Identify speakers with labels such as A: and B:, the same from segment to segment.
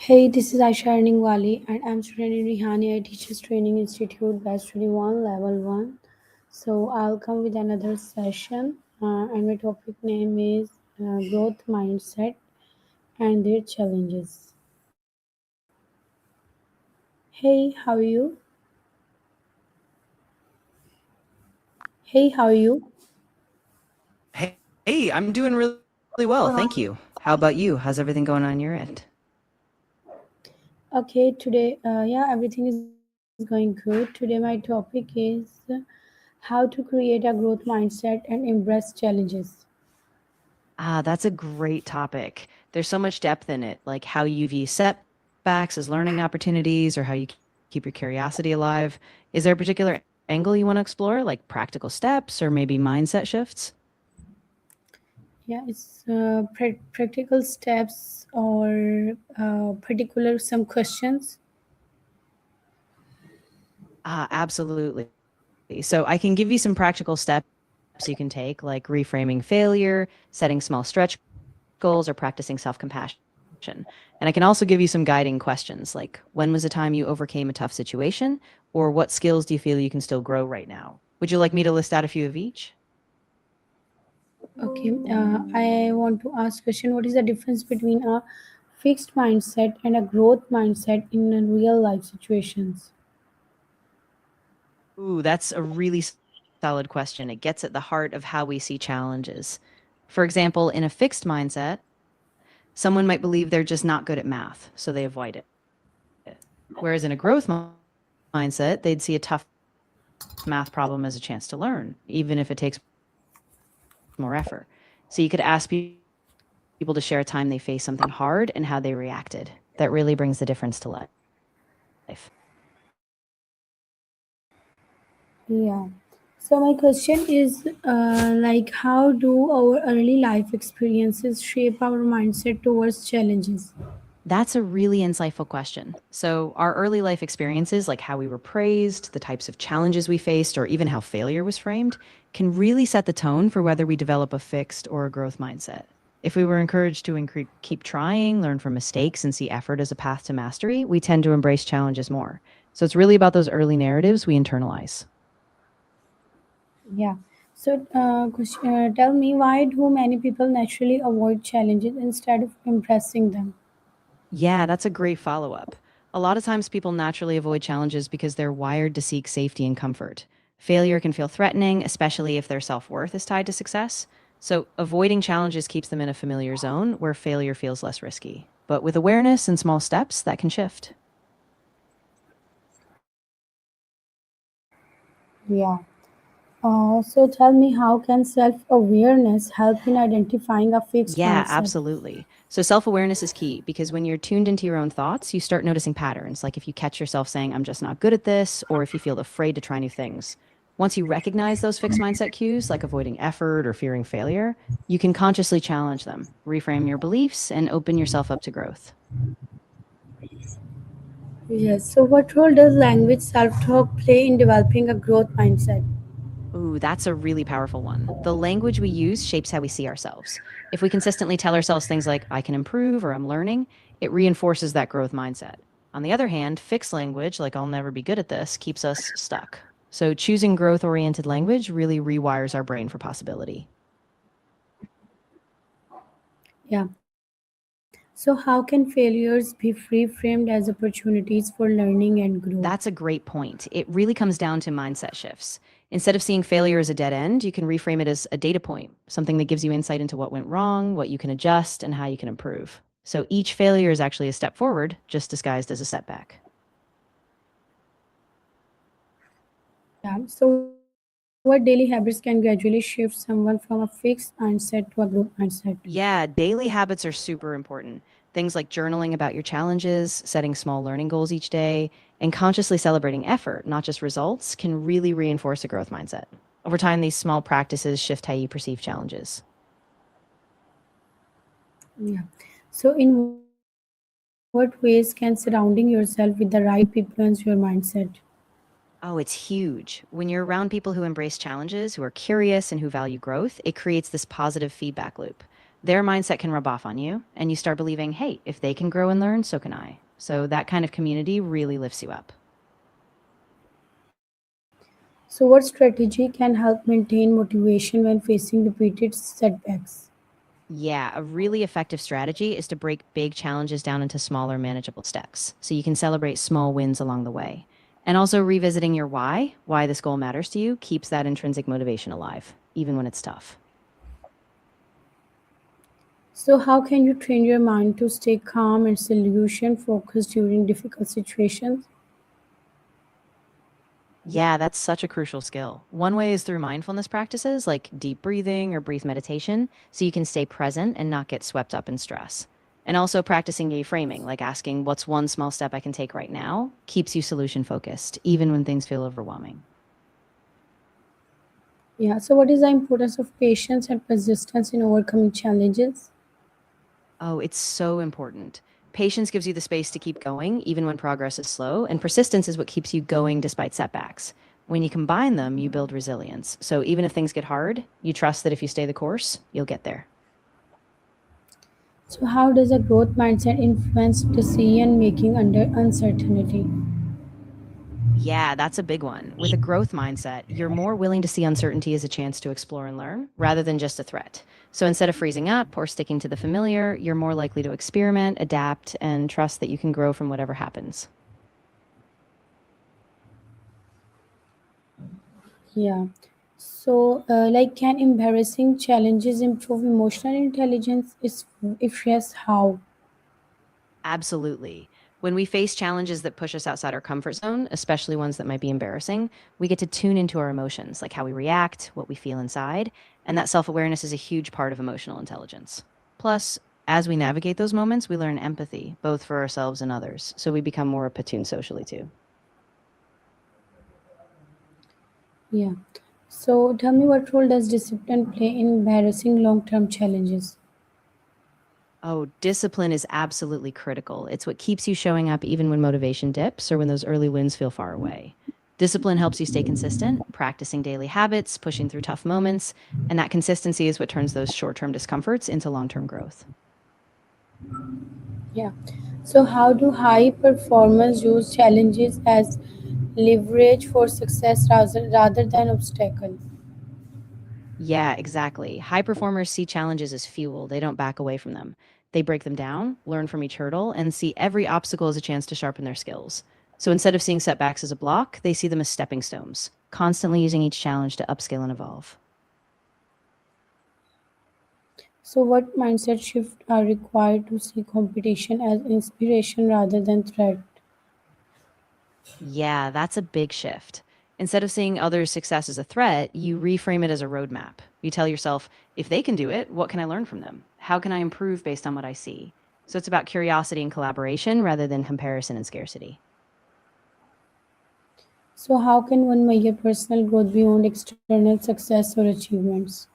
A: Hey, this is Aisha Wali, and I'm student in Rehan Teachers Training Institute, Batch 21, Level 1. So I'll come with another session, and my topic name is Growth Mindset and Their Challenges. Hey, how are you? Hey, how are you?
B: Hey, I'm doing really well, thank you. How about you? How's everything going on your end?
A: Okay, today, everything is going good. Today, my topic is how to create a growth mindset and embrace challenges.
B: That's a great topic. There's so much depth in it, like how you view setbacks as learning opportunities or how you keep your curiosity alive. Is there a particular angle you want to explore, like practical steps or maybe mindset shifts?
A: Yeah, it's practical steps or particular some questions.
B: Absolutely. So I can give you some practical steps you can take, like reframing failure, setting small stretch goals, or practicing self-compassion. And I can also give you some guiding questions, like when was the time you overcame a tough situation? Or what skills do you feel you can still grow right now? Would you like me to list out a few of each?
A: Okay, I want to ask question. What is the difference between a fixed mindset and a growth mindset in a real life situations?
B: Ooh, that's a really solid question. It gets at the heart of how we see challenges. For example, in a fixed mindset, someone might believe they're just not good at math, so they avoid it. Whereas in a growth mindset, they'd see a tough math problem as a chance to learn, even if it takes more effort. So you could ask people to share a time they faced something hard and how they reacted. That really brings the difference to life.
A: Yeah. So my question is, like, how do our early life experiences shape our mindset towards challenges?
B: That's a really insightful question. So, our early life experiences, like how we were praised, the types of challenges we faced, or even how failure was framed, can really set the tone for whether we develop a fixed or a growth mindset. If we were encouraged to keep trying, learn from mistakes, and see effort as a path to mastery, we tend to embrace challenges more. So, it's really about those early narratives we internalize.
A: Yeah. So, tell me, why do many people naturally avoid challenges instead of embracing them?
B: Yeah, that's a great follow up. A lot of times people naturally avoid challenges because they're wired to seek safety and comfort. Failure can feel threatening, especially if their self worth is tied to success. So, avoiding challenges keeps them in a familiar zone where failure feels less risky. But with awareness and small steps, that can shift.
A: Yeah. So tell me, how can self-awareness help in identifying a fixed
B: Yeah,
A: mindset?
B: absolutely. So self awareness is key because when you're tuned into your own thoughts, you start noticing patterns. Like if you catch yourself saying, I'm just not good at this, or if you feel afraid to try new things. Once you recognize those fixed mindset cues, like avoiding effort or fearing failure, you can consciously challenge them, reframe your beliefs, and open yourself up to growth.
A: Yes. So what role does language self-talk play in developing a growth mindset?
B: Ooh, that's a really powerful one. The language we use shapes how we see ourselves. If we consistently tell ourselves things like, I can improve or I'm learning, it reinforces that growth mindset. On the other hand, fixed language, like I'll never be good at this, keeps us stuck. So choosing growth oriented language really rewires our brain for possibility.
A: Yeah. So how can failures be reframed as opportunities for learning and growth?
B: That's a great point. It really comes down to mindset shifts. Instead of seeing failure as a dead end, you can reframe it as a data point, something that gives you insight into what went wrong, what you can adjust, and how you can improve. So each failure is actually a step forward, just disguised as a setback.
A: Yeah. So what daily habits can gradually shift someone from a fixed mindset to a growth mindset?
B: Yeah, daily habits are super important. Things like journaling about your challenges, setting small learning goals each day, and consciously celebrating effort, not just results, can really reinforce a growth mindset. Over time, these small practices shift how you perceive challenges.
A: Yeah. So in what ways can surrounding yourself with the right people influence your mindset?
B: Oh, it's huge. When you're around people who embrace challenges, who are curious, and who value growth, it creates this positive feedback loop. Their mindset can rub off on you, and you start believing, hey, if they can grow and learn, so can I. So that kind of community really lifts you up.
A: So, what strategy can help maintain motivation when facing repeated setbacks?
B: Yeah, a really effective strategy is to break big challenges down into smaller, manageable steps so you can celebrate small wins along the way. And also revisiting your why this goal matters to you, keeps that intrinsic motivation alive, even when it's tough.
A: So, how can you train your mind to stay calm and solution focused during difficult situations?
B: Yeah, that's such a crucial skill. One way is through mindfulness practices like deep breathing or breath meditation, so you can stay present and not get swept up in stress. And also practicing reframing, like asking, what's one small step I can take right now, keeps you solution focused, even when things feel overwhelming.
A: Yeah, so what is the importance of patience and persistence in overcoming challenges?
B: Oh, it's so important. Patience gives you the space to keep going, even when progress is slow, and persistence is what keeps you going despite setbacks. When you combine them, you build resilience. So even if things get hard, you trust that if you stay the course, you'll get there.
A: So, how does a growth mindset influence decision making under uncertainty?
B: Yeah, that's a big one. With a growth mindset, you're more willing to see uncertainty as a chance to explore and learn rather than just a threat. So instead of freezing up or sticking to the familiar, you're more likely to experiment, adapt, and trust that you can grow from whatever happens.
A: Yeah. So, like, can embarrassing challenges improve emotional intelligence? Is if yes, how?
B: Absolutely. When we face challenges that push us outside our comfort zone, especially ones that might be embarrassing, we get to tune into our emotions, like how we react, what we feel inside. And that self awareness is a huge part of emotional intelligence. Plus, as we navigate those moments, we learn empathy, both for ourselves and others. So we become more attuned socially too.
A: Yeah. So, tell me, what role does discipline play in embarrassing long-term challenges?
B: Oh, discipline is absolutely critical. It's what keeps you showing up even when motivation dips or when those early wins feel far away. Discipline helps you stay consistent, practicing daily habits, pushing through tough moments, and that consistency is what turns those short term discomforts into long term growth.
A: Yeah. So, how do high performers use challenges as leverage for success rather than obstacle?
B: Yeah, exactly. High performers see challenges as fuel, they don't back away from them. They break them down, learn from each hurdle, and see every obstacle as a chance to sharpen their skills. So instead of seeing setbacks as a block, they see them as stepping stones, constantly using each challenge to upscale and evolve.
A: So, what mindset shift are required to see competition as inspiration rather than threat?
B: Yeah, that's a big shift. Instead of seeing others' success as a threat, you reframe it as a roadmap. You tell yourself, if they can do it, what can I learn from them? How can I improve based on what I see? So it's about curiosity and collaboration rather than comparison and scarcity.
A: So, how can one measure personal growth beyond external success or achievements?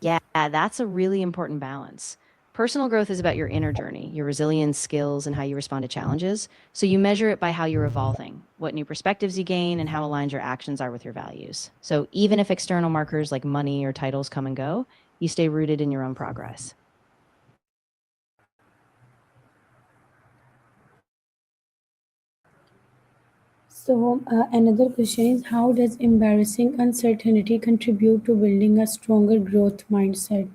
B: Yeah, that's a really important balance. Personal growth is about your inner journey, your resilience, skills, and how you respond to challenges. So you measure it by how you're evolving, what new perspectives you gain, and how aligned your actions are with your values. So even if external markers like money or titles come and go, you stay rooted in your own progress.
A: So, another question is, how does embarrassing uncertainty contribute to building a stronger growth mindset?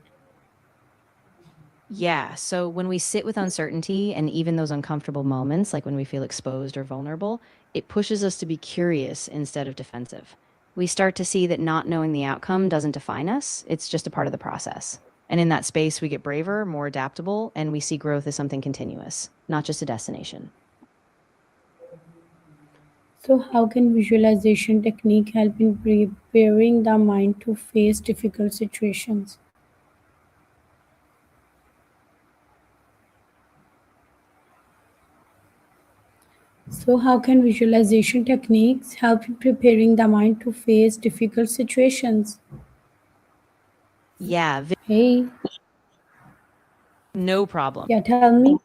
B: Yeah. So when we sit with uncertainty and even those uncomfortable moments, like when we feel exposed or vulnerable, it pushes us to be curious instead of defensive. We start to see that not knowing the outcome doesn't define us, it's just a part of the process. And in that space, we get braver, more adaptable, and we see growth as something continuous, not just a destination.
A: So, how can visualization technique help in preparing the mind to face difficult situations? So, how can visualization techniques help in preparing the mind to face difficult situations?
B: Yeah,
A: Hey,
B: no problem.
A: yeah, tell me.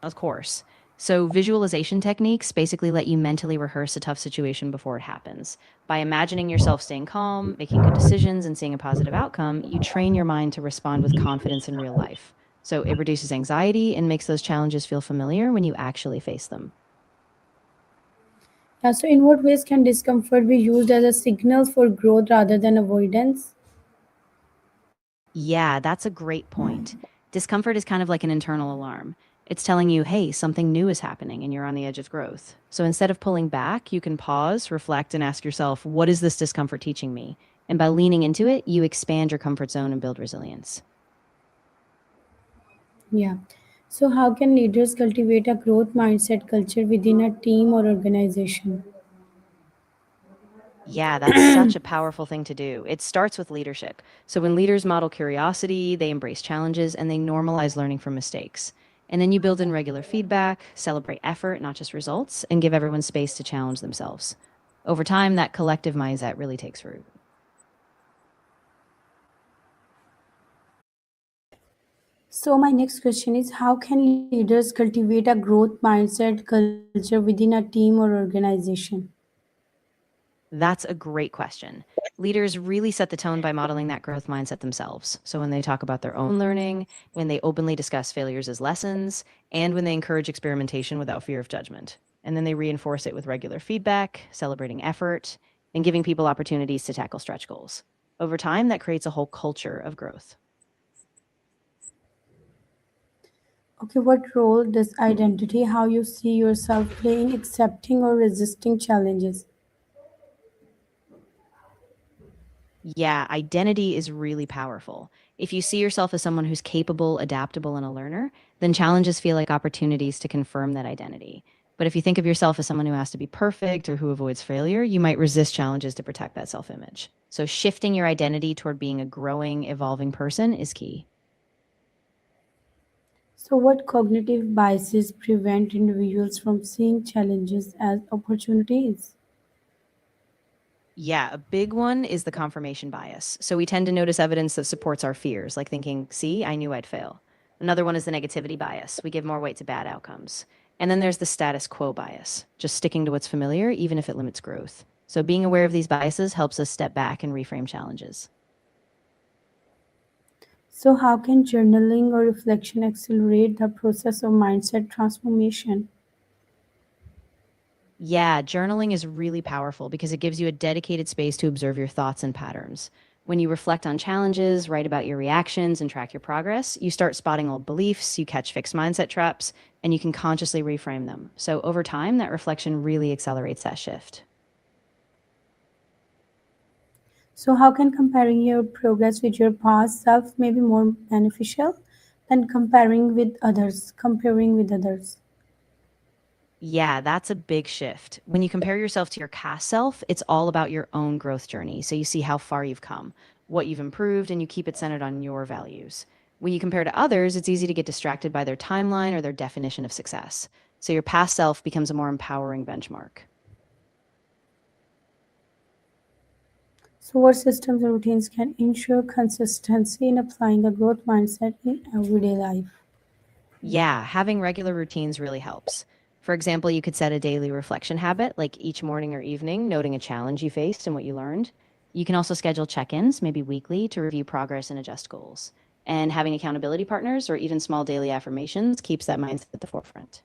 B: Of course. So, visualization techniques basically let you mentally rehearse a tough situation before it happens. By imagining yourself staying calm, making good decisions, and seeing a positive outcome, you train your mind to respond with confidence in real life. So, it reduces anxiety and makes those challenges feel familiar when you actually face them.
A: Yeah, so in what ways can discomfort be used as a signal for growth rather than avoidance?
B: Yeah, that's a great point. Discomfort is kind of like an internal alarm. It's telling you, hey, something new is happening and you're on the edge of growth. So instead of pulling back, you can pause, reflect, and ask yourself, what is this discomfort teaching me? And by leaning into it, you expand your comfort zone and build resilience.
A: Yeah. So, how can leaders cultivate a growth mindset culture within a team or organization?
B: Yeah, that's such a powerful thing to do. It starts with leadership. So when leaders model curiosity, they embrace challenges, and they normalize learning from mistakes. And then you build in regular feedback, celebrate effort, not just results, and give everyone space to challenge themselves. Over time, that collective mindset really takes root.
A: So, my next question is, how can leaders cultivate a growth mindset culture within a team or organization?
B: That's a great question. Leaders really set the tone by modeling that growth mindset themselves. So when they talk about their own learning, when they openly discuss failures as lessons, and when they encourage experimentation without fear of judgment. And then they reinforce it with regular feedback, celebrating effort, and giving people opportunities to tackle stretch goals. Over time, that creates a whole culture of growth.
A: Okay, what role does identity, how you see yourself, play in accepting or resisting challenges?
B: Yeah, identity is really powerful. If you see yourself as someone who's capable, adaptable, and a learner, then challenges feel like opportunities to confirm that identity. But if you think of yourself as someone who has to be perfect or who avoids failure, you might resist challenges to protect that self image. So, shifting your identity toward being a growing, evolving person is key.
A: So, what cognitive biases prevent individuals from seeing challenges as opportunities?
B: Yeah, a big one is the confirmation bias. So we tend to notice evidence that supports our fears, like thinking, see, I knew I'd fail. Another one is the negativity bias. We give more weight to bad outcomes. And then there's the status quo bias, just sticking to what's familiar, even if it limits growth. So being aware of these biases helps us step back and reframe challenges.
A: So, how can journaling or reflection accelerate the process of mindset transformation?
B: Yeah, journaling is really powerful because it gives you a dedicated space to observe your thoughts and patterns. When you reflect on challenges, write about your reactions, and track your progress, you start spotting old beliefs, you catch fixed mindset traps, and you can consciously reframe them. So over time, that reflection really accelerates that shift.
A: So, how can comparing your progress with your past self may be more beneficial than comparing with others?
B: Yeah, that's a big shift. When you compare yourself to your past self, it's all about your own growth journey. So you see how far you've come, what you've improved, and you keep it centered on your values. When you compare to others, it's easy to get distracted by their timeline or their definition of success. So your past self becomes a more empowering benchmark.
A: So, what systems or routines can ensure consistency in applying a growth mindset in everyday life?
B: Yeah, having regular routines really helps. For example, you could set a daily reflection habit, like each morning or evening, noting a challenge you faced and what you learned. You can also schedule check ins, maybe weekly, to review progress and adjust goals. And having accountability partners or even small daily affirmations keeps that mindset at the forefront.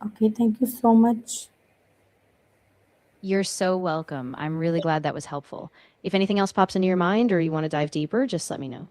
A: Okay, thank you so much.
B: You're so welcome. I'm really glad that was helpful. If anything else pops into your mind or you want to dive deeper, just let me know.